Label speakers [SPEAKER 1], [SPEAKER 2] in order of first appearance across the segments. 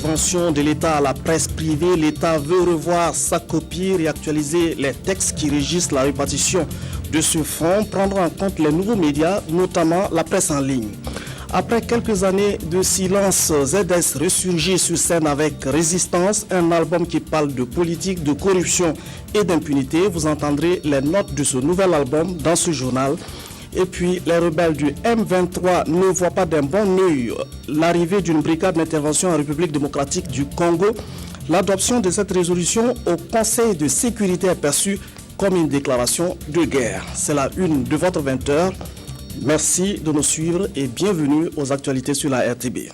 [SPEAKER 1] subventions de l'État à la presse privée, l'État veut revoir sa copie, réactualiser les textes qui régissent la répartition de ce fonds, prendre en compte les nouveaux médias, notamment la presse en ligne. Après quelques années de silence, ZS ressurgit sur scène avec Résistance, un album qui parle de politique, de corruption et d'impunité. Vous entendrez les notes de ce nouvel album dans ce journal. Et puis, les rebelles du M23 ne voient pas d'un bon œil l'arrivée d'une brigade d'intervention en République démocratique du Congo. L'adoption de cette résolution au Conseil de sécurité est perçue comme une déclaration de guerre. C'est la une de votre 20h. Merci de nous suivre et bienvenue aux actualités sur la RTB.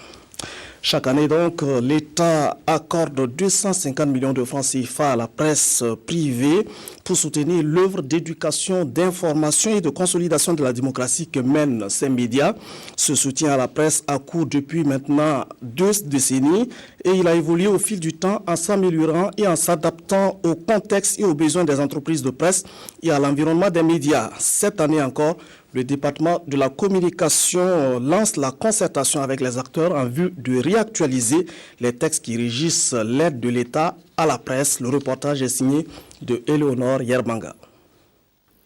[SPEAKER 1] Chaque année donc, l'État accorde 250 millions de francs CFA à la presse privée pour soutenir l'œuvre d'éducation, d'information et de consolidation de la démocratie que mènent ces médias. Ce soutien à la presse a cours depuis maintenant 2 décennies et il a évolué au fil du temps en s'améliorant et en s'adaptant au contexte et aux besoins des entreprises de presse et à l'environnement des médias. Cette année encore, le département de la communication lance la concertation avec les acteurs en vue de réactualiser les textes qui régissent l'aide de l'État à la presse. Le reportage est signé de Éléonore Yerbanga.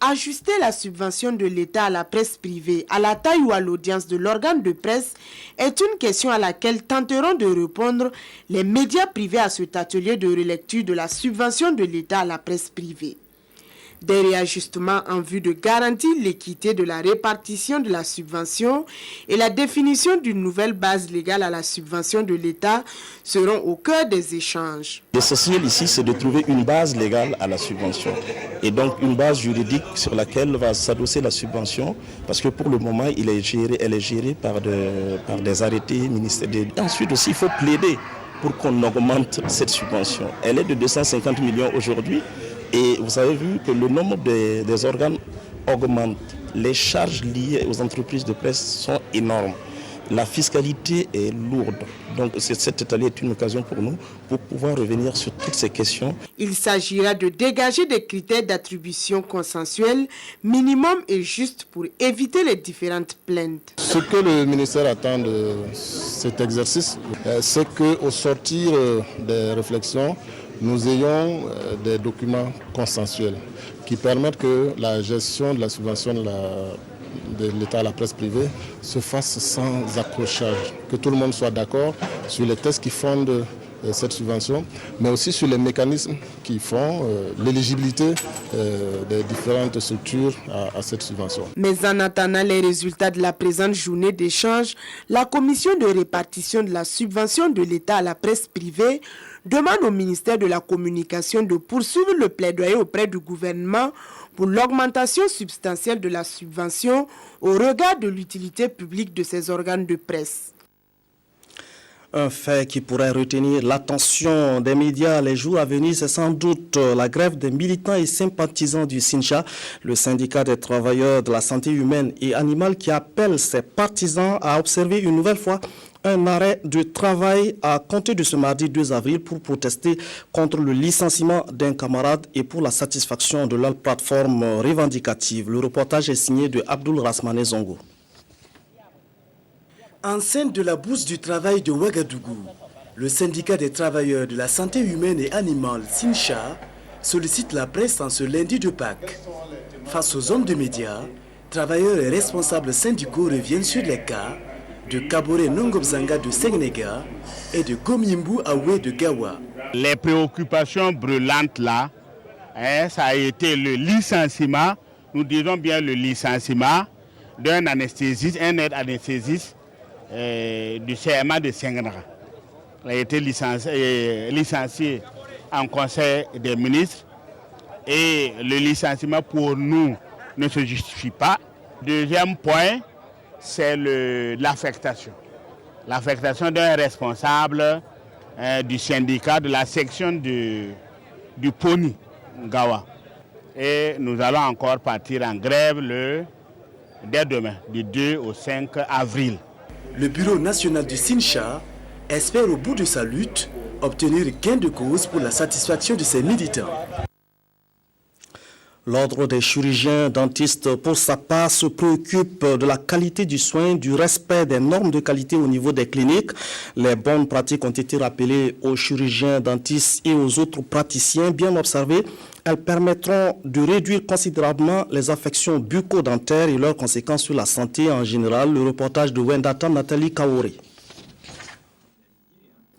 [SPEAKER 2] Ajuster la subvention de l'État à la presse privée, à la taille ou à l'audience de l'organe de presse est une question à laquelle tenteront de répondre les médias privés à cet atelier de relecture de la subvention de l'État à la presse privée. Des réajustements en vue de garantir l'équité de la répartition de la subvention et la définition d'une nouvelle base légale à la subvention de l'État seront au cœur des échanges.
[SPEAKER 3] L'essentiel ici, c'est de trouver une base légale à la subvention et donc une base juridique sur laquelle va s'adosser la subvention parce que pour le moment, elle est gérée par des arrêtés ministériels. Ensuite aussi, il faut plaider pour qu'on augmente cette subvention. Elle est de 250 millions aujourd'hui. Et vous avez vu que le nombre des organes augmente. Les charges liées aux entreprises de presse sont énormes. La fiscalité est lourde. Donc cet atelier est une occasion pour nous pour pouvoir revenir sur toutes ces questions.
[SPEAKER 2] Il s'agira de dégager des critères d'attribution consensuels, minimum et juste pour éviter les différentes plaintes.
[SPEAKER 4] Ce que le ministère attend de cet exercice, c'est qu'au sortir des réflexions, nous ayons des documents consensuels qui permettent que la gestion de la subvention de l'État à la presse privée se fasse sans accrochage, que tout le monde soit d'accord sur les textes qui fondent cette subvention, mais aussi sur les mécanismes qui font l'éligibilité des différentes structures à cette subvention.
[SPEAKER 2] Mais en attendant les résultats de la présente journée d'échange, la commission de répartition de la subvention de l'État à la presse privée demande au ministère de la Communication de poursuivre le plaidoyer auprès du gouvernement pour l'augmentation substantielle de la subvention au regard de l'utilité publique de ces organes de presse.
[SPEAKER 1] Un fait qui pourrait retenir l'attention des médias les jours à venir, c'est sans doute la grève des militants et sympathisants du SYNCHA, le syndicat des travailleurs de la santé humaine et animale qui appelle ses partisans à observer une nouvelle fois un arrêt de travail à compter de ce mardi 2 avril pour protester contre le licenciement d'un camarade et pour la satisfaction de leur plateforme revendicative. Le reportage est signé de Abdoul Rasmane Zongo.
[SPEAKER 5] Enceinte de la bourse du travail de Ouagadougou, le syndicat des travailleurs de la santé humaine et animale SYNCHA sollicite la presse en ce lundi de Pâques. Face aux hommes de médias, travailleurs et responsables syndicaux reviennent sur les cas de Kabore Nongobzanga de Sengnega et de Gomimbu Awe de Gawa.
[SPEAKER 6] Les préoccupations brûlantes là, ça a été le licenciement, nous disons bien le licenciement d'un anesthésiste, un aide-anesthésiste du CMA de Sengnega. Il a été licencié en conseil des ministres et le licenciement pour nous ne se justifie pas. Deuxième point, c'est l'affectation. L'affectation d'un responsable du syndicat de la section du Pony, Gawa. Et nous allons encore partir en grève dès demain, du 2 au 5 avril.
[SPEAKER 5] Le bureau national du SYNCHA espère au bout de sa lutte obtenir gain de cause pour la satisfaction de ses militants.
[SPEAKER 1] L'Ordre des chirurgiens dentistes, pour sa part, se préoccupe de la qualité du soin, du respect des normes de qualité au niveau des cliniques. Les bonnes pratiques ont été rappelées aux chirurgiens dentistes et aux autres praticiens bien observés. Elles permettront de réduire considérablement les affections bucco-dentaires et leurs conséquences sur la santé en général. Le reportage de Wendata Nathalie Kaori.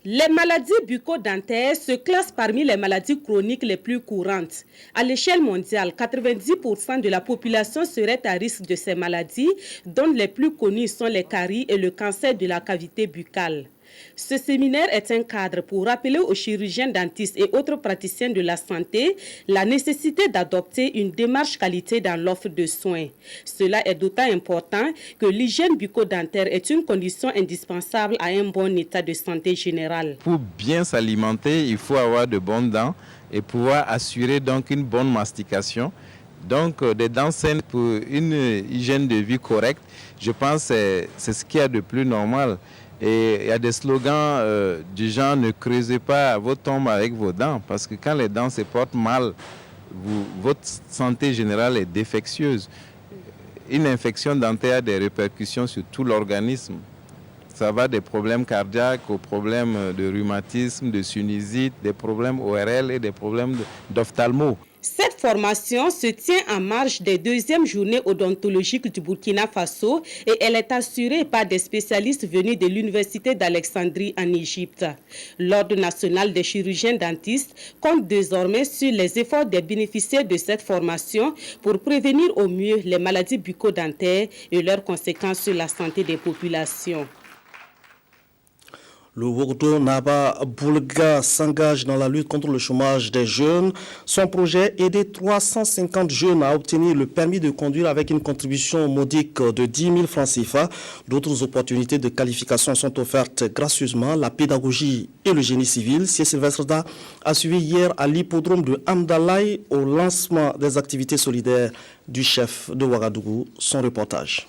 [SPEAKER 7] Les maladies bucco-dentaires se classent parmi les maladies chroniques les plus courantes. À l'échelle mondiale, 90% de la population serait à risque de ces maladies, dont les plus connues sont les caries et le cancer de la cavité buccale. Ce séminaire est un cadre pour rappeler aux chirurgiens dentistes et autres praticiens de la santé la nécessité d'adopter une démarche qualité dans l'offre de soins. Cela est d'autant important que l'hygiène bucco-dentaire est une condition indispensable à un bon état de santé général.
[SPEAKER 8] Pour bien s'alimenter, il faut avoir de bonnes dents et pouvoir assurer donc une bonne mastication. Donc des dents saines pour une hygiène de vie correcte, je pense que c'est ce qu'il y a de plus normal. Et il y a des slogans du genre « Ne creusez pas votre tombe avec vos dents » parce que quand les dents se portent mal, votre santé générale est défectueuse. Une infection dentaire a des répercussions sur tout l'organisme. Ça va des problèmes cardiaques aux problèmes de rhumatisme, de sinusite, des problèmes ORL et des problèmes d'ophtalmo.
[SPEAKER 7] Cette formation se tient en marge des deuxièmes journées odontologiques du Burkina Faso et elle est assurée par des spécialistes venus de l'Université d'Alexandrie en Égypte. L'Ordre national des chirurgiens dentistes compte désormais sur les efforts des bénéficiaires de cette formation pour prévenir au mieux les maladies bucco-dentaires et leurs conséquences sur la santé des populations.
[SPEAKER 1] Le Wordo Naba Boulga s'engage dans la lutte contre le chômage des jeunes. Son projet aider 350 jeunes à obtenir le permis de conduire avec une contribution modique de 10 000 francs CFA. D'autres opportunités de qualification sont offertes gracieusement. La pédagogie et le génie civil. Si Sylvestre Da a suivi hier à l'hippodrome de Amdalaï au lancement des activités solidaires du chef de Ouagadougou. Son reportage.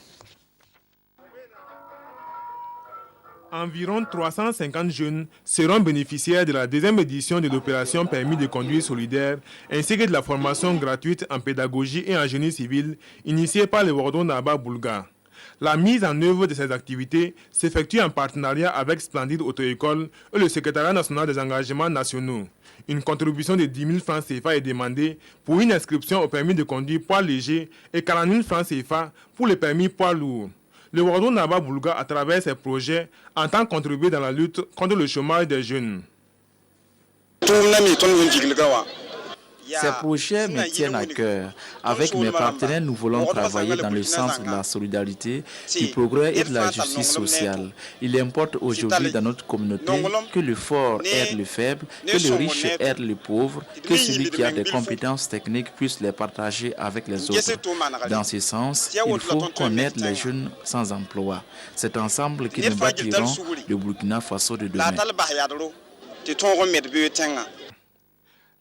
[SPEAKER 9] Environ 350 jeunes seront bénéficiaires de la deuxième édition de l'opération Permis de conduire solidaire ainsi que de la formation gratuite en pédagogie et en génie civil initiée par le Wordo Naba Boulga. La mise en œuvre de ces activités s'effectue en partenariat avec Splendide Auto-École et le Secrétariat national des engagements nationaux. Une contribution de 10 000 francs CFA est demandée pour une inscription au permis de conduire poids léger et 40 000 francs CFA pour le permis poids lourd. Le Wordo Naba Boulga, à travers ses projets, entend contribuer dans la lutte contre le chômage des jeunes.
[SPEAKER 10] Ces projets me tiennent à cœur. Avec mes partenaires, nous voulons travailler dans le sens de la solidarité, du progrès et de la justice sociale. Il importe aujourd'hui dans notre communauté que le fort aide le faible, que le riche aide le pauvre, que celui qui a des compétences techniques puisse les partager avec les autres. Dans ce sens, il faut qu'on aide les jeunes sans emploi. C'est ensemble que nous bâtirons le Burkina Faso de demain.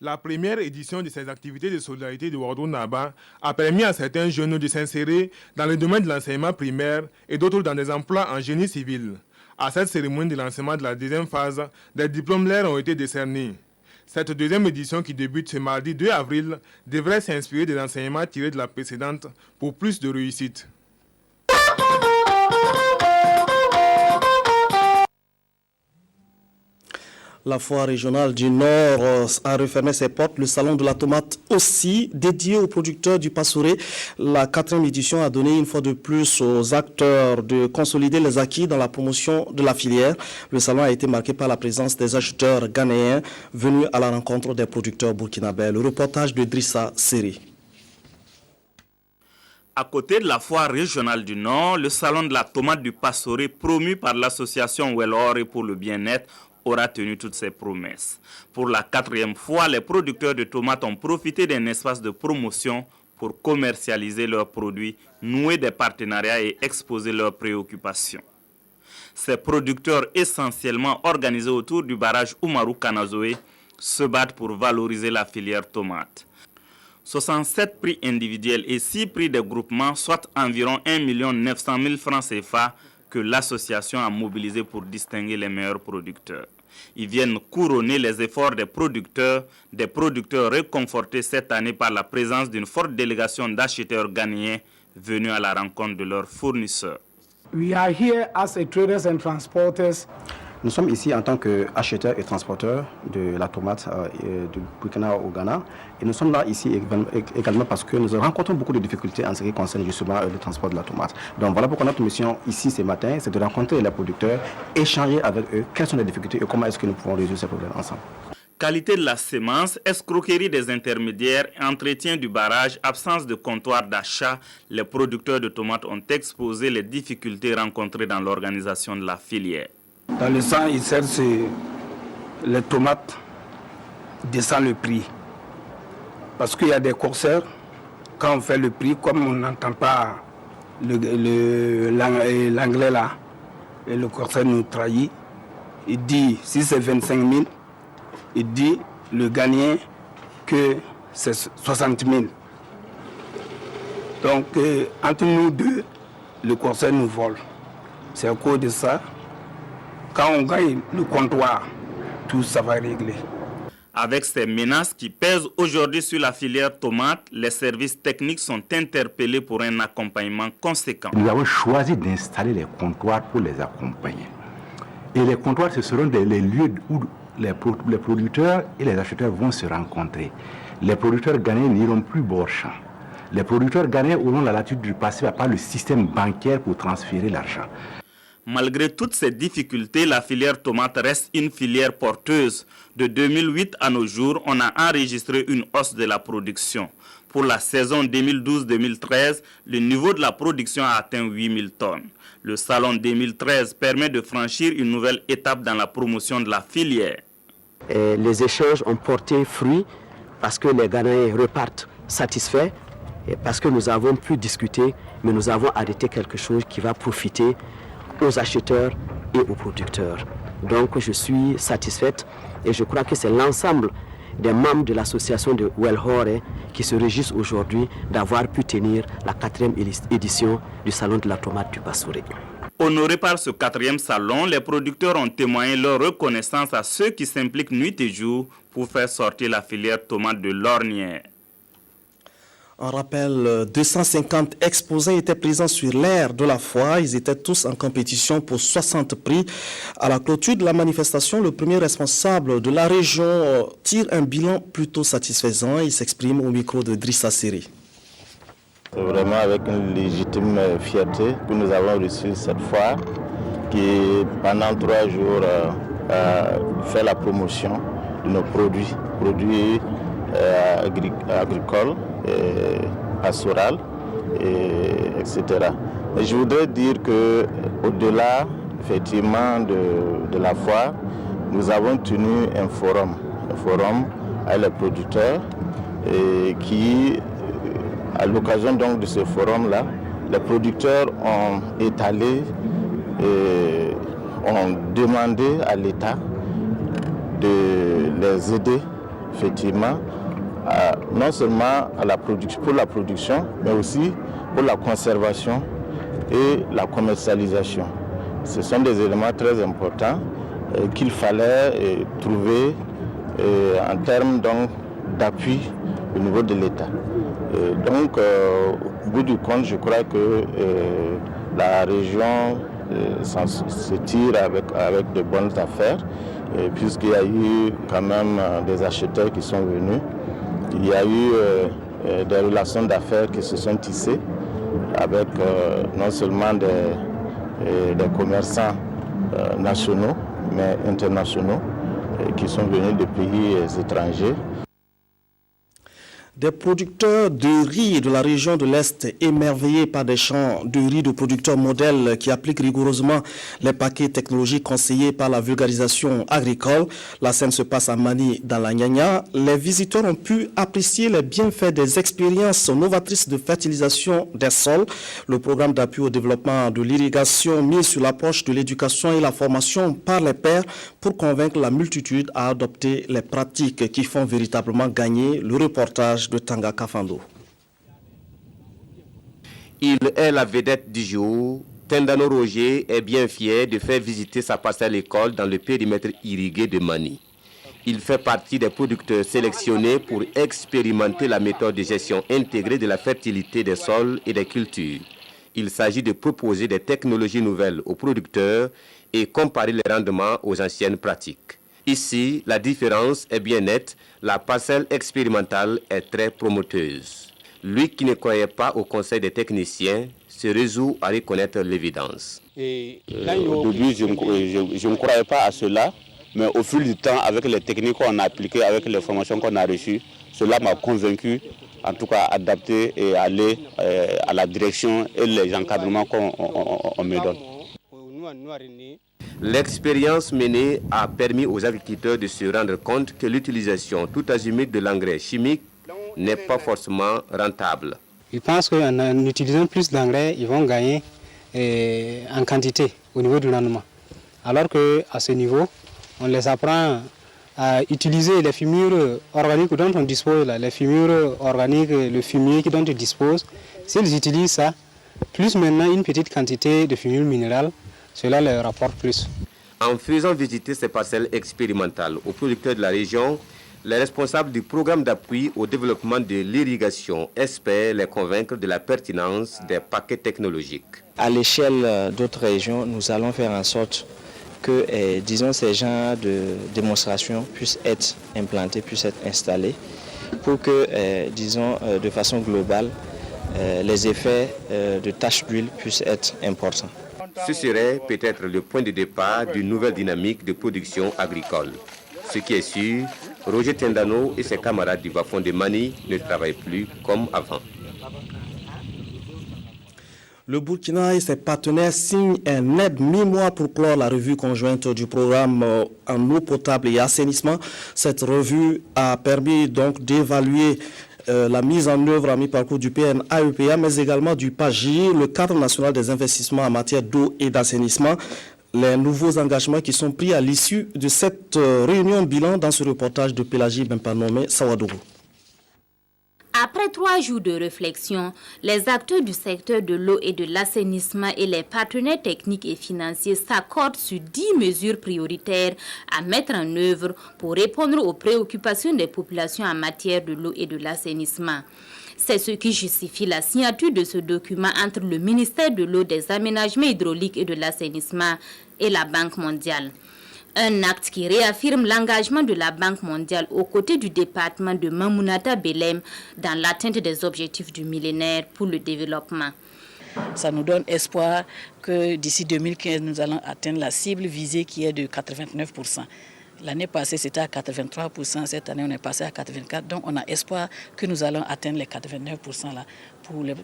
[SPEAKER 9] La première édition de ces activités de solidarité de Wordo Naba a permis à certains jeunes de s'insérer dans le domaine de l'enseignement primaire et d'autres dans des emplois en génie civil. À cette cérémonie de lancement de la deuxième phase, des diplômes leur ont été décernés. Cette deuxième édition qui débute ce mardi 2 avril devrait s'inspirer des enseignements tirés de la précédente pour plus de réussite.
[SPEAKER 1] La foire régionale du Nord a refermé ses portes. Le salon de la tomate aussi, dédié aux producteurs du Passoré. La 4e édition a donné une fois de plus aux acteurs de consolider les acquis dans la promotion de la filière. Le salon a été marqué par la présence des acheteurs ghanéens venus à la rencontre des producteurs burkinabés. Le reportage de Drissa Seri.
[SPEAKER 11] À côté de la foire régionale du Nord, le salon de la tomate du Passoré, promu par l'association Wellore pour le bien-être, aura tenu toutes ses promesses. Pour la 4e fois, les producteurs de tomates ont profité d'un espace de promotion pour commercialiser leurs produits, nouer des partenariats et exposer leurs préoccupations. Ces producteurs essentiellement organisés autour du barrage Oumarou Kanazoé se battent pour valoriser la filière tomate. 67 prix individuels et 6 prix de groupement, soit environ 1 900 000 francs CFA que l'association a mobilisé pour distinguer les meilleurs producteurs. Ils viennent couronner les efforts des producteurs réconfortés cette année par la présence d'une forte délégation d'acheteurs ghanéens venus à la rencontre de leurs fournisseurs.
[SPEAKER 12] We are here as traders and transporters.
[SPEAKER 13] Nous sommes ici en tant qu'acheteurs et transporteurs de la tomate du Burkina au Ghana. Et nous sommes là ici également parce que nous rencontrons beaucoup de difficultés en ce qui concerne justement le transport de la tomate. Donc voilà pourquoi notre mission ici ce matin, c'est de rencontrer les producteurs, échanger avec eux quelles sont les difficultés et comment est-ce que nous pouvons résoudre ces problèmes ensemble.
[SPEAKER 11] Qualité de la semence, escroquerie des intermédiaires, entretien du barrage, absence de comptoir d'achat, les producteurs de tomates ont exposé les difficultés rencontrées dans l'organisation de la filière.
[SPEAKER 12] Dans le sens, les tomates descendent le prix. Parce qu'il y a des corsaires, quand on fait le prix, comme on n'entend pas l'anglais là, et le corsaire nous trahit, il dit, si c'est 25 000, il dit, le gagnant, que c'est 60 000. Donc, entre nous deux, le corsaire nous vole. C'est à cause de ça. Quand on gagne le comptoir, tout ça va régler.
[SPEAKER 11] Avec ces menaces qui pèsent aujourd'hui sur la filière tomate, les services techniques sont interpellés pour un accompagnement conséquent.
[SPEAKER 14] Nous avons choisi d'installer les comptoirs pour les accompagner. Et les comptoirs, ce seront les lieux où les producteurs et les acheteurs vont se rencontrer. Les producteurs ghanéens n'iront plus bord champ. Les producteurs ghanéens auront la latitude de passer par le système bancaire pour transférer l'argent.
[SPEAKER 11] Malgré toutes ces difficultés, la filière tomate reste une filière porteuse. De 2008 à nos jours, on a enregistré une hausse de la production. Pour la saison 2012-2013, le niveau de la production a atteint 8000 tonnes. Le salon 2013 permet de franchir une nouvelle étape dans la promotion de la filière.
[SPEAKER 15] Les échanges ont porté fruit parce que les Ghanéens repartent satisfaits et parce que nous avons pu discuter, mais nous avons arrêté quelque chose qui va profiter aux acheteurs et aux producteurs. Donc je suis satisfaite et je crois que c'est l'ensemble des membres de l'association de Wellhore qui se réjouissent aujourd'hui d'avoir pu tenir la 4e édition du Salon de la tomate du Passouré.
[SPEAKER 11] Honorés par ce 4e salon, les producteurs ont témoigné leur reconnaissance à ceux qui s'impliquent nuit et jour pour faire sortir la filière tomate de l'ornière.
[SPEAKER 1] On rappelle, 250 exposants étaient présents sur l'aire de la foire. Ils étaient tous en compétition pour 60 prix. À la clôture de la manifestation, le premier responsable de la région tire un bilan plutôt satisfaisant. Il s'exprime au micro de Drissa Seri.
[SPEAKER 3] C'est vraiment avec une légitime fierté que nous avons reçu cette foire qui, pendant 3 jours, fait la promotion de nos produits agricoles, pastorales, etc. Et je voudrais dire qu'au-delà effectivement de la foire, nous avons tenu un forum avec les producteurs et qui, à l'occasion donc de ce forum-là, les producteurs ont étalé et ont demandé à l'État de les aider effectivement non seulement pour la production, mais aussi pour la conservation et la commercialisation. Ce sont des éléments très importants qu'il fallait trouver en termes d'appui au niveau de l'État. Donc, au bout du compte, je crois que la région se tire avec de bonnes affaires, puisqu'il y a eu quand même des acheteurs qui sont venus. Il y a eu des relations d'affaires qui se sont tissées avec non seulement des commerçants nationaux, mais internationaux qui sont venus de pays étrangers.
[SPEAKER 1] Des producteurs de riz de la région de l'Est émerveillés par des champs de riz de producteurs modèles qui appliquent rigoureusement les paquets technologiques conseillés par la vulgarisation agricole. La scène se passe à Mani dans la Nyanya. Les visiteurs ont pu apprécier les bienfaits des expériences novatrices de fertilisation des sols. Le programme d'appui au développement de l'irrigation mis sur l'approche de l'éducation et la formation par les pairs pour convaincre la multitude à adopter les pratiques qui font véritablement gagner. Le reportage de Tanga Kafando.
[SPEAKER 16] Il est la vedette du jour Tendano Roger est bien fier de faire visiter sa parcelle école dans le périmètre irrigué de Mani. Il fait partie des producteurs sélectionnés pour expérimenter la méthode de gestion intégrée de la fertilité des sols et des cultures. Il s'agit de proposer des technologies nouvelles aux producteurs et comparer les rendements aux anciennes pratiques. Ici, la différence est bien nette, la parcelle expérimentale est très promoteuse. Lui qui ne croyait pas au conseil des techniciens se résout à reconnaître l'évidence.
[SPEAKER 17] Au début, je ne croyais pas à cela, mais au fil du temps, avec les techniques qu'on a appliquées, avec les formations qu'on a reçues, cela m'a convaincu, en tout cas, adapter et aller à la direction et les encadrements qu'on me donne.
[SPEAKER 16] L'expérience menée a permis aux agriculteurs de se rendre compte que l'utilisation tout azimut de l'engrais chimique n'est pas forcément rentable.
[SPEAKER 18] Ils pensent qu'en utilisant plus d'engrais, ils vont gagner en quantité au niveau du rendement. Alors qu'à ce niveau, on les apprend à utiliser les fumures organiques dont on dispose, les fumures organiques, le fumier dont ils disposent. S'ils utilisent ça, plus maintenant une petite quantité de fumure minérale, cela leur rapporte plus.
[SPEAKER 16] En faisant visiter ces parcelles expérimentales aux producteurs de la région, les responsables du programme d'appui au développement de l'irrigation espèrent les convaincre de la pertinence des paquets technologiques.
[SPEAKER 19] À l'échelle d'autres régions, nous allons faire en sorte que, ces genres de démonstrations puissent être implantés, puissent être installés, pour que, de façon globale, les effets de taches d'huile puissent être importants.
[SPEAKER 16] Ce serait peut-être le point de départ d'une nouvelle dynamique de production agricole. Ce qui est sûr, Roger Tendano et ses camarades du Bas-Fond de Mani ne travaillent plus comme avant.
[SPEAKER 1] Le Burkina et ses partenaires signent un aide mi-mois pour clore la revue conjointe du programme en eau potable et assainissement. Cette revue a permis donc d'évaluer la mise en œuvre à mi-parcours du PNAEPA, mais également du PAGIR, le cadre national des investissements en matière d'eau et d'assainissement. Les nouveaux engagements qui sont pris à l'issue de cette réunion bilan dans ce reportage de Pélagie Bempanomé Sawadougou.
[SPEAKER 20] Après 3 jours de réflexion, les acteurs du secteur de l'eau et de l'assainissement et les partenaires techniques et financiers s'accordent sur 10 mesures prioritaires à mettre en œuvre pour répondre aux préoccupations des populations en matière de l'eau et de l'assainissement. C'est ce qui justifie la signature de ce document entre le ministère de l'eau, des aménagements hydrauliques et de l'assainissement et la Banque mondiale. Un acte qui réaffirme l'engagement de la Banque mondiale aux côtés du département de Mamounata Belém dans l'atteinte des objectifs du millénaire pour le développement.
[SPEAKER 21] Ça nous donne espoir que d'ici 2015, nous allons atteindre la cible visée qui est de 89%. L'année passée, c'était à 83%. Cette année, on est passé à 84%. Donc, on a espoir que nous allons atteindre les 89% là,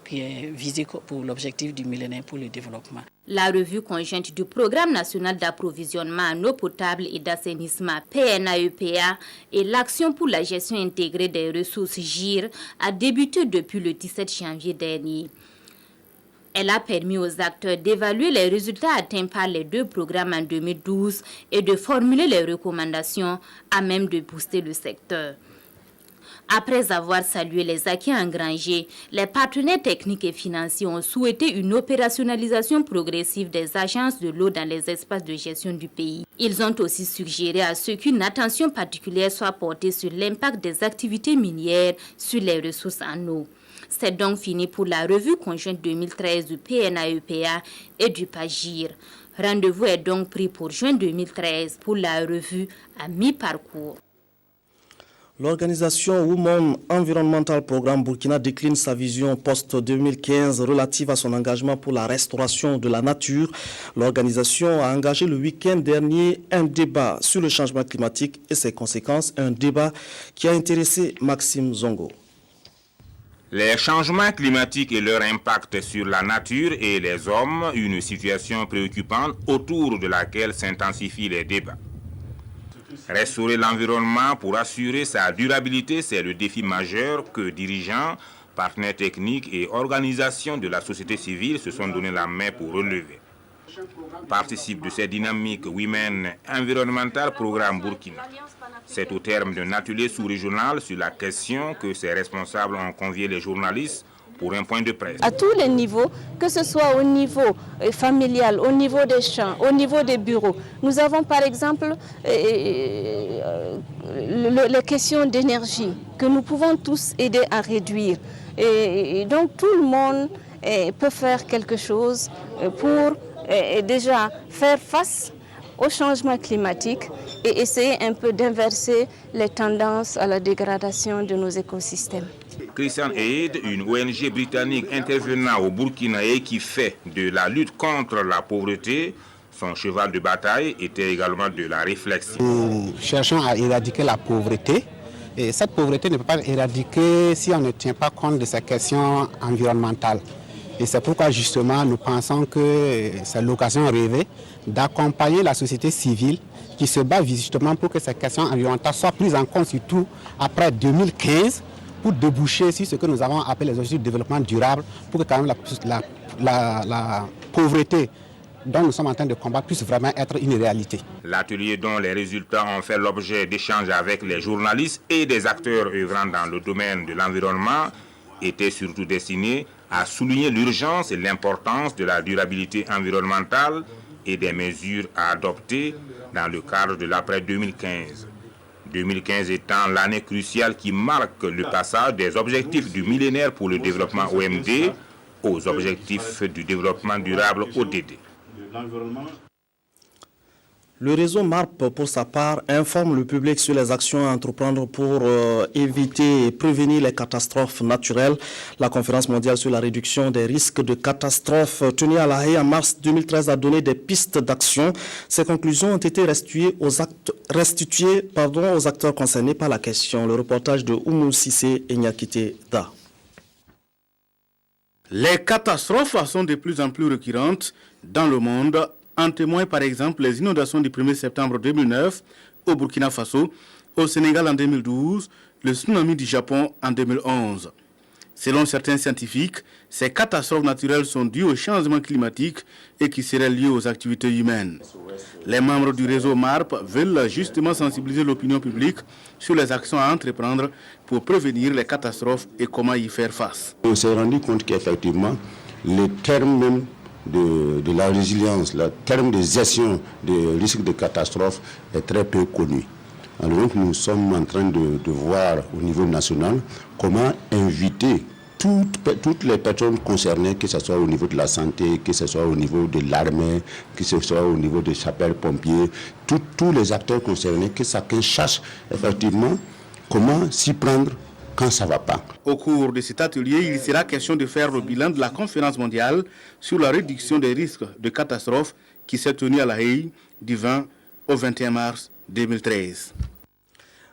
[SPEAKER 21] qui est visé pour l'objectif du millénaire pour le développement.
[SPEAKER 20] La revue conjointe du Programme national d'approvisionnement en eau potable et d'assainissement PNAEPA et l'Action pour la gestion intégrée des ressources GIR a débuté depuis le 17 janvier dernier. Elle a permis aux acteurs d'évaluer les résultats atteints par les 2 programmes en 2012 et de formuler les recommandations à même de booster le secteur. Après avoir salué les acquis engrangés, les partenaires techniques et financiers ont souhaité une opérationnalisation progressive des agences de l'eau dans les espaces de gestion du pays. Ils ont aussi suggéré à ce qu'une attention particulière soit portée sur l'impact des activités minières sur les ressources en eau. C'est donc fini pour la revue conjointe 2013 du PNAEPA et du PAGIR. Rendez-vous est donc pris pour juin 2013 pour la revue à mi-parcours.
[SPEAKER 1] L'organisation Women Environmental Programme Burkina décline sa vision post-2015 relative à son engagement pour la restauration de la nature. L'organisation a engagé le week-end dernier un débat sur le changement climatique et ses conséquences, un débat qui a intéressé Maxime Zongo.
[SPEAKER 22] Les changements climatiques et leur impact sur la nature et les hommes, une situation préoccupante autour de laquelle s'intensifient les débats. Restaurer l'environnement pour assurer sa durabilité, c'est le défi majeur que dirigeants, partenaires techniques et organisations de la société civile se sont donné la main pour relever. Participe de cette dynamique Women Environmental Programme Burkina. C'est au terme d'un atelier sous-régional sur la question que ces responsables ont convié les journalistes pour un point de presse.
[SPEAKER 2] À tous les niveaux, que ce soit au niveau familial, au niveau des champs, au niveau des bureaux. Nous avons par exemple les questions d'énergie que nous pouvons tous aider à réduire. Et donc tout le monde peut faire quelque chose pour déjà faire face au changement climatique et essayer un peu d'inverser les tendances à la dégradation de nos écosystèmes.
[SPEAKER 22] Christian Aid, une ONG britannique intervenant au Burkina et qui fait de la lutte contre la pauvreté son cheval de bataille, était également de la réflexion.
[SPEAKER 4] Nous cherchons à éradiquer la pauvreté. Et cette pauvreté ne peut pas être éradiquée si on ne tient pas compte de ces questions environnementales. Et c'est pourquoi justement nous pensons que c'est l'occasion rêvée d'accompagner la société civile qui se bat justement pour que ces questions environnementales soient prises en compte, surtout après 2015, pour déboucher sur ce que nous avons appelé les objectifs de développement durable, pour que quand même la pauvreté dont nous sommes en train de combattre puisse vraiment être une réalité.
[SPEAKER 22] L'atelier dont les résultats ont fait l'objet d'échanges avec les journalistes et des acteurs œuvrant dans le domaine de l'environnement était surtout destiné à souligner l'urgence et l'importance de la durabilité environnementale et des mesures à adopter dans le cadre de l'après 2015. 2015 étant l'année cruciale qui marque le passage des objectifs du millénaire pour le développement OMD aux objectifs du développement durable ODD.
[SPEAKER 1] Le réseau MARP, pour sa part, informe le public sur les actions à entreprendre pour éviter et prévenir les catastrophes naturelles. La conférence mondiale sur la réduction des risques de catastrophes tenue à La Haye en mars 2013 a donné des pistes d'action. Ces conclusions ont été restituées aux acteurs concernés par la question. Le reportage de Oumou Sissé et Nyakite Da.
[SPEAKER 23] Les catastrophes sont de plus en plus récurrentes dans le monde. En témoignent par exemple les inondations du 1er septembre 2009 au Burkina Faso, au Sénégal en 2012, le tsunami du Japon en 2011. Selon certains scientifiques, ces catastrophes naturelles sont dues au changement climatique et qui seraient liées aux activités humaines. Les membres du réseau MARP veulent justement sensibiliser l'opinion publique sur les actions à entreprendre pour prévenir les catastrophes et comment y faire face.
[SPEAKER 24] On s'est rendu compte qu'effectivement, les termes même de la résilience, le terme de gestion des risques de catastrophe est très peu connu. Alors donc nous sommes en train de voir au niveau national comment inviter toutes les personnes concernées, que ce soit au niveau de la santé, que ce soit au niveau de l'armée, que ce soit au niveau des sapeurs-pompiers, tous les acteurs concernés, que chacun sache effectivement comment s'y prendre quand ça ne va pas.
[SPEAKER 23] Au cours de cet atelier, il sera question de faire le bilan de la conférence mondiale sur la réduction des risques de catastrophes qui s'est tenue à La Haye du 20 au 21 mars 2013.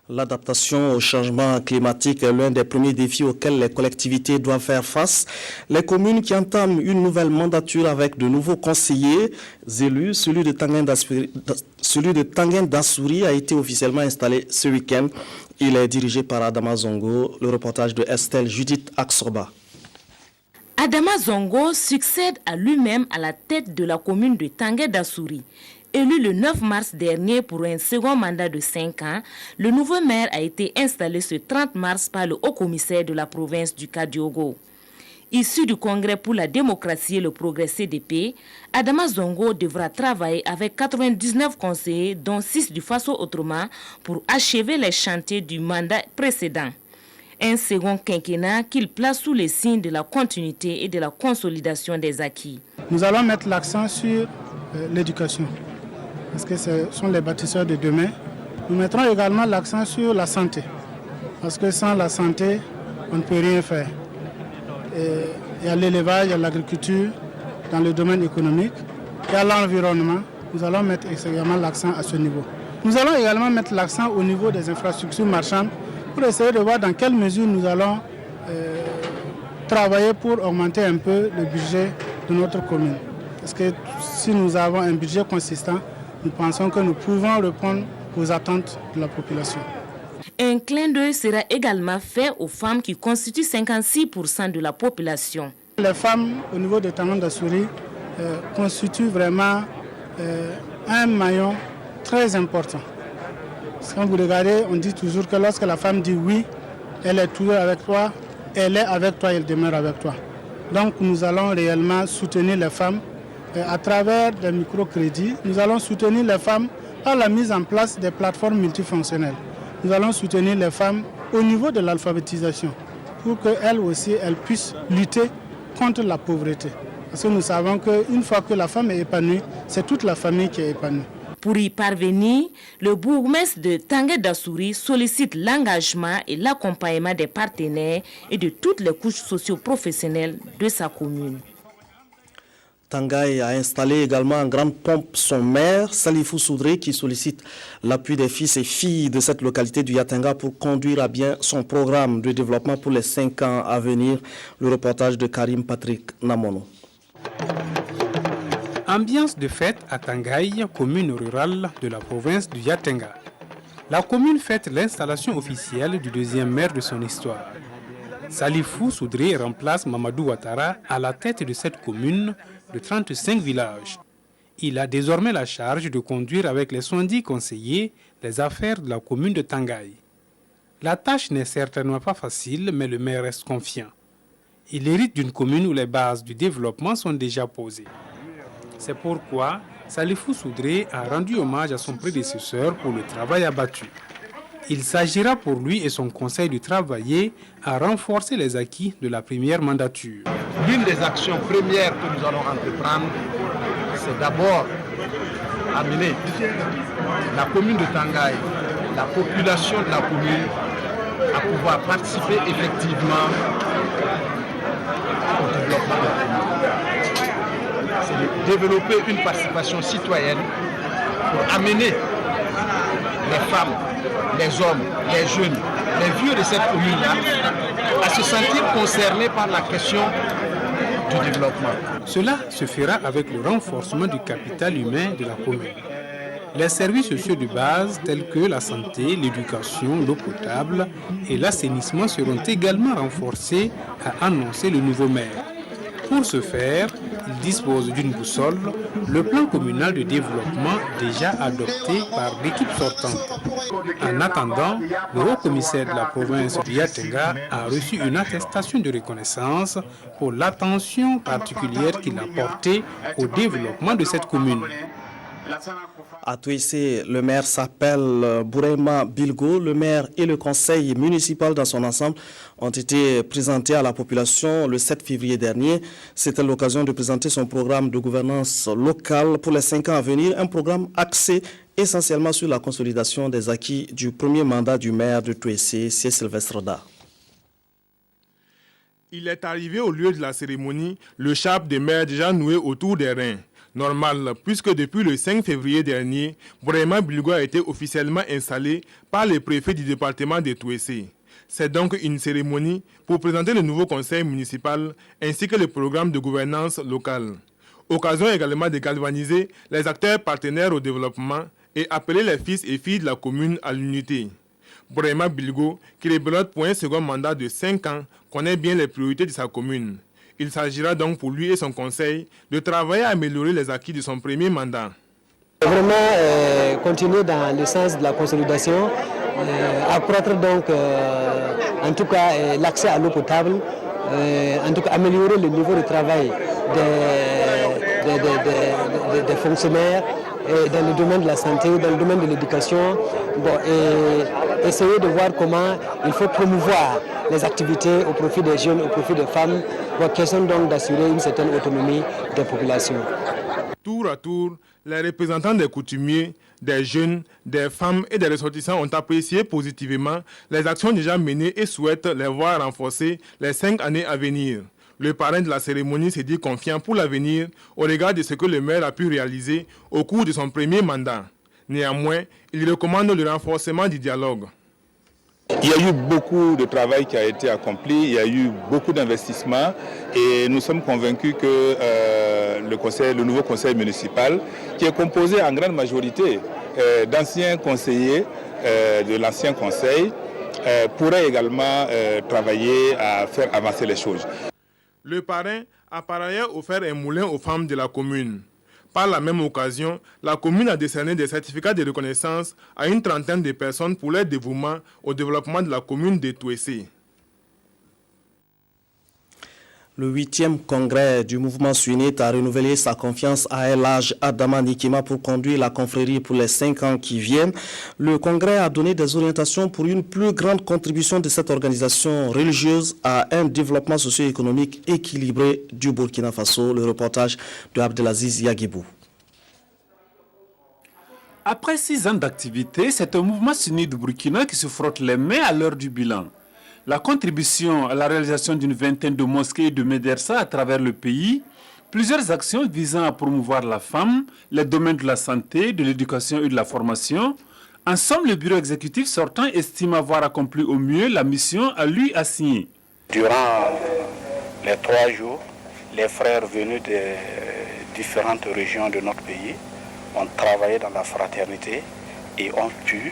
[SPEAKER 1] L'adaptation au changement climatique est l'un des premiers défis auxquels les collectivités doivent faire face. Les communes qui entament une nouvelle mandature avec de nouveaux conseillers élus, celui de Tanguin Dassouri a été officiellement installé ce week-end. Il est dirigé par Adama Zongo. Le reportage de Estelle Judith Aksoba.
[SPEAKER 25] Adama Zongo succède à lui-même à la tête de la commune de Tanguin Dassouri. Élu le 9 mars dernier pour un second mandat de 5 ans, le nouveau maire a été installé ce 30 mars par le haut-commissaire de la province du Kadiogo. Issu du Congrès pour la démocratie et le progrès CDP, Adama Zongo devra travailler avec 99 conseillers, dont 6 du Faso Autrement, pour achever les chantiers du mandat précédent. Un second quinquennat qu'il place sous les signes de la continuité et de la consolidation des acquis.
[SPEAKER 18] Nous allons mettre l'accent sur l'éducation, parce que ce sont les bâtisseurs de demain. Nous mettrons également l'accent sur la santé, parce que sans la santé, on ne peut rien faire. Il y a l'élevage, il y a l'agriculture, dans le domaine économique, il y a l'environnement. Nous allons mettre également l'accent à ce niveau. Nous allons également mettre l'accent au niveau des infrastructures marchandes pour essayer de voir dans quelle mesure nous allons travailler pour augmenter un peu le budget de notre commune. Parce que si nous avons un budget consistant, nous pensons que nous pouvons répondre aux attentes de la population.
[SPEAKER 25] Un clin d'œil sera également fait aux femmes qui constituent 56% de la population.
[SPEAKER 18] Les femmes au niveau de Tanguin Dassouri constituent vraiment un maillon très important. Parce que quand vous regardez, on dit toujours que lorsque la femme dit oui, elle est toujours avec toi,
[SPEAKER 5] elle est avec toi, elle demeure avec toi. Donc nous allons réellement soutenir les femmes à travers des microcrédits. Nous allons soutenir les femmes par la mise en place des plateformes multifonctionnelles. Nous allons soutenir les femmes au niveau de l'alphabétisation pour qu'elles aussi elles puissent lutter contre la pauvreté. Parce que nous savons qu'une fois que la femme est épanouie, c'est toute la famille qui est épanouie.
[SPEAKER 25] Pour y parvenir, le bourgmestre de Tangué Dassouri sollicite l'engagement et l'accompagnement des partenaires et de toutes les couches socio-professionnelles de sa commune.
[SPEAKER 1] Tangaï a installé également en grande pompe son maire, Salifou Soudré, qui sollicite l'appui des fils et filles de cette localité du Yatenga pour conduire à bien son programme de développement pour les 5 ans à venir. Le reportage de Karim Patrick Namono.
[SPEAKER 6] Ambiance de fête à Tangaï, commune rurale de la province du Yatenga. La commune fête l'installation officielle du deuxième maire de son histoire. Salifou Soudré remplace Mamadou Ouattara à la tête de cette commune de 35 villages. Il a désormais la charge de conduire avec les 70 conseillers les affaires de la commune de Tangaï. La tâche n'est certainement pas facile, mais le maire reste confiant. Il hérite d'une commune où les bases du développement sont déjà posées. C'est pourquoi Salifou Soudré a rendu hommage à son prédécesseur pour le travail abattu. Il s'agira pour lui et son conseil de travailler à renforcer les acquis de la première mandature.
[SPEAKER 7] L'une des actions premières que nous allons entreprendre, c'est d'abord amener la commune de Tangaï, la population de la commune, à pouvoir participer effectivement au développement de la commune. C'est de développer une participation citoyenne pour amener les femmes, les hommes, les jeunes, les vieux de cette commune-là à se sentir concernés par la question du développement.
[SPEAKER 6] Cela se fera avec le renforcement du capital humain de la commune. Les services sociaux de base tels que la santé, l'éducation, l'eau potable et l'assainissement seront également renforcés, a annoncé le nouveau maire. Pour ce faire, il dispose d'une boussole, le plan communal de développement déjà adopté par l'équipe sortante. En attendant, le haut-commissaire de la province du Yatenga a reçu une attestation de reconnaissance pour l'attention particulière qu'il a portée au développement de cette commune.
[SPEAKER 1] À Touissé, le maire s'appelle Bourema Bilgo. Le maire et le conseil municipal dans son ensemble ont été présentés à la population le 7 février dernier. C'était l'occasion de présenter son programme de gouvernance locale pour les 5 ans à venir, un programme axé essentiellement sur la consolidation des acquis du premier mandat du maire de Touissé, C. Sylvestre Da.
[SPEAKER 9] Il est arrivé au lieu de la cérémonie le chape des maires déjà noué autour des reins. Normal, puisque depuis le 5 février dernier, Bourema Bilgo a été officiellement installé par les préfets du département de Touissé. C'est donc une cérémonie pour présenter le nouveau conseil municipal ainsi que le programme de gouvernance locale. Occasion également de galvaniser les acteurs partenaires au développement et appeler les fils et filles de la commune à l'unité. Bourema Bilgo, qui rebelote pour un second mandat de 5 ans, connaît bien les priorités de sa commune. Il s'agira donc pour lui et son conseil de travailler à améliorer les acquis de son premier mandat.
[SPEAKER 8] Vraiment continuer dans le sens de la consolidation, accroître donc en tout cas l'accès à l'eau potable, en tout cas améliorer le niveau de travail des fonctionnaires dans le domaine de la santé, dans le domaine de l'éducation, et essayer de voir comment il faut promouvoir les activités au profit des jeunes, au profit des femmes, question donc d'assurer une certaine autonomie des populations.
[SPEAKER 9] Tour à tour, les représentants des coutumiers, des jeunes, des femmes et des ressortissants ont apprécié positivement les actions déjà menées et souhaitent les voir renforcées les 5 années à venir. Le parrain de la cérémonie s'est dit confiant pour l'avenir au regard de ce que le maire a pu réaliser au cours de son premier mandat. Néanmoins, il recommande le renforcement du dialogue.
[SPEAKER 10] Il y a eu beaucoup de travail qui a été accompli, il y a eu beaucoup d'investissements et nous sommes convaincus que le nouveau conseil municipal, qui est composé en grande majorité d'anciens conseillers de l'ancien conseil, pourrait également travailler à faire avancer les choses.
[SPEAKER 9] Le parrain a par ailleurs offert un moulin aux femmes de la commune. Par la même occasion, la commune a décerné des certificats de reconnaissance à une trentaine 30 de personnes pour leur dévouement au développement de la commune de Touissé.
[SPEAKER 1] Le 8e congrès du mouvement sunnite a renouvelé sa confiance à El Hadj Adama Nikima pour conduire la confrérie pour les 5 ans qui viennent. Le congrès a donné des orientations pour une plus grande contribution de cette organisation religieuse à un développement socio-économique équilibré du Burkina Faso. Le reportage de Abdelaziz Yagibou.
[SPEAKER 11] Après 6 ans d'activité, c'est un mouvement sunnite du Burkina qui se frotte les mains à l'heure du bilan. La contribution à la réalisation d'une vingtaine de mosquées et de médersa à travers le pays, plusieurs actions visant à promouvoir la femme, les domaines de la santé, de l'éducation et de la formation. En somme, le bureau exécutif sortant estime avoir accompli au mieux la mission à lui assignée.
[SPEAKER 12] Durant les 3 jours, les frères venus des différentes régions de notre pays ont travaillé dans la fraternité et ont pu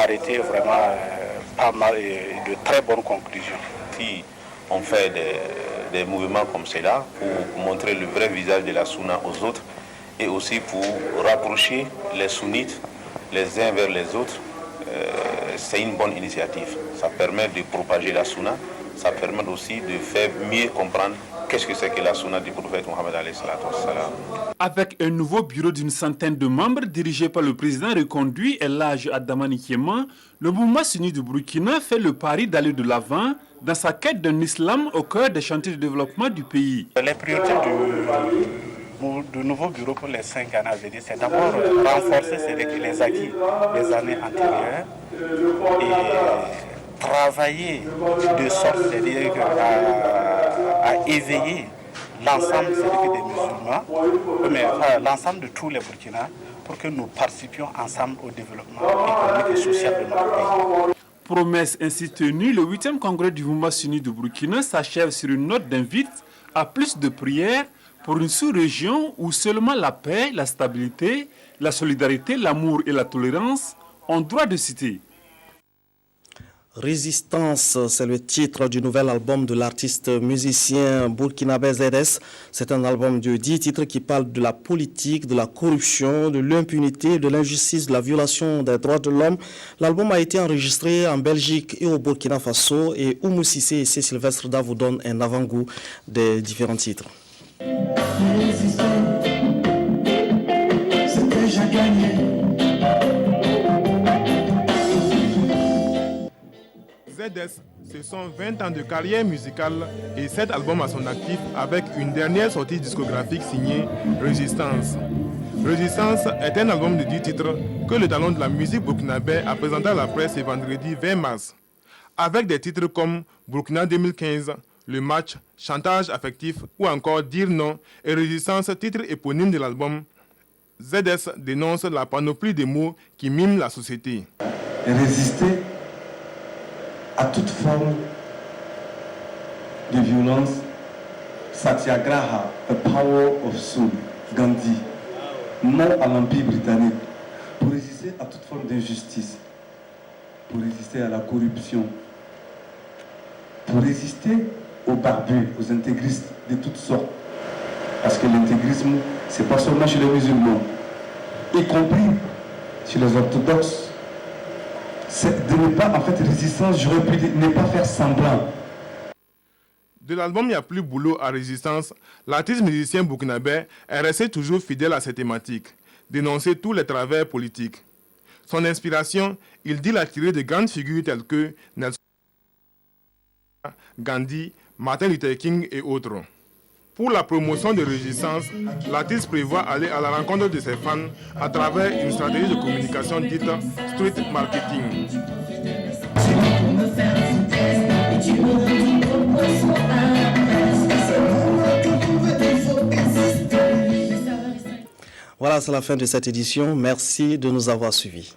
[SPEAKER 12] arrêter vraiment pas mal de très bonnes conclusions.
[SPEAKER 13] Si on fait des mouvements comme cela pour montrer le vrai visage de la Sunna aux autres et aussi pour rapprocher les sunnites les uns vers les autres, c'est une bonne initiative. Ça permet de propager la Sunna, ça permet aussi de faire mieux comprendre qu'est-ce que c'est que la Sunna du prophète Mohammed alayhi salatu wassalam.
[SPEAKER 11] Avec un nouveau bureau d'une centaine de membres dirigé par le président reconduit El Hadj Adama Nikema, le mouvement sunnite du Burkina fait le pari d'aller de l'avant dans sa quête d'un islam au cœur des chantiers de développement du pays.
[SPEAKER 12] Les priorités du nouveau bureau pour les 5 années à venir, c'est d'abord renforcer les acquis des années antérieures et travailler de sorte à éveiller l'ensemble des musulmans, mais l'ensemble de tous les Burkinabés, pour que nous participions ensemble au développement économique et social de notre pays.
[SPEAKER 11] Promesse ainsi tenue, le 8e congrès du mouvement sunnite du Burkina s'achève sur une note d'invite à plus de prières pour une sous-région où seulement la paix, la stabilité, la solidarité, l'amour et la tolérance ont droit de citer.
[SPEAKER 1] Résistance, c'est le titre du nouvel album de l'artiste musicien burkinabé ZS. C'est un album de 10 titres qui parle de la politique, de la corruption, de l'impunité, de l'injustice, de la violation des droits de l'homme. L'album a été enregistré en Belgique et au Burkina Faso et Oumou Sissé et C. Sylvestre Da vous donnent un avant-goût des différents titres.
[SPEAKER 14] C'est déjà gagné.
[SPEAKER 9] ZS, ce sont 20 ans de carrière musicale et 7 albums à son actif avec une dernière sortie discographique signée Résistance. Résistance est un album de 10 titres que le talent de la musique burkinabé a présenté à la presse ce vendredi 20 mars. Avec des titres comme Burkina 2015, Le Match, Chantage affectif ou encore Dire non et Résistance, titre éponyme de l'album, ZS dénonce la panoplie de mots qui miment la société.
[SPEAKER 14] Résister à toute forme de violence, Satyagraha, a power of soul, Gandhi, non à l'Empire britannique, pour résister à toute forme d'injustice, pour résister à la corruption, pour résister aux barbus, aux intégristes de toutes sortes. Parce que l'intégrisme, c'est pas seulement chez les musulmans, y compris chez les orthodoxes. C'est de ne pas, en fait, résistance, j'aurais pu dire, ne pas faire semblant.
[SPEAKER 9] De l'album Il n'y a plus boulot à Résistance, l'artiste musicien burkinabé est resté toujours fidèle à cette thématique, dénoncer tous les travers politiques. Son inspiration, il dit la tirer de grandes figures telles que Nelson Mandela, Gandhi, Martin Luther King et autres. Pour la promotion de Résistance, l'artiste prévoit aller à la rencontre de ses fans à travers une stratégie de communication dite street marketing.
[SPEAKER 1] Voilà, c'est la fin de cette édition. Merci de nous avoir suivis.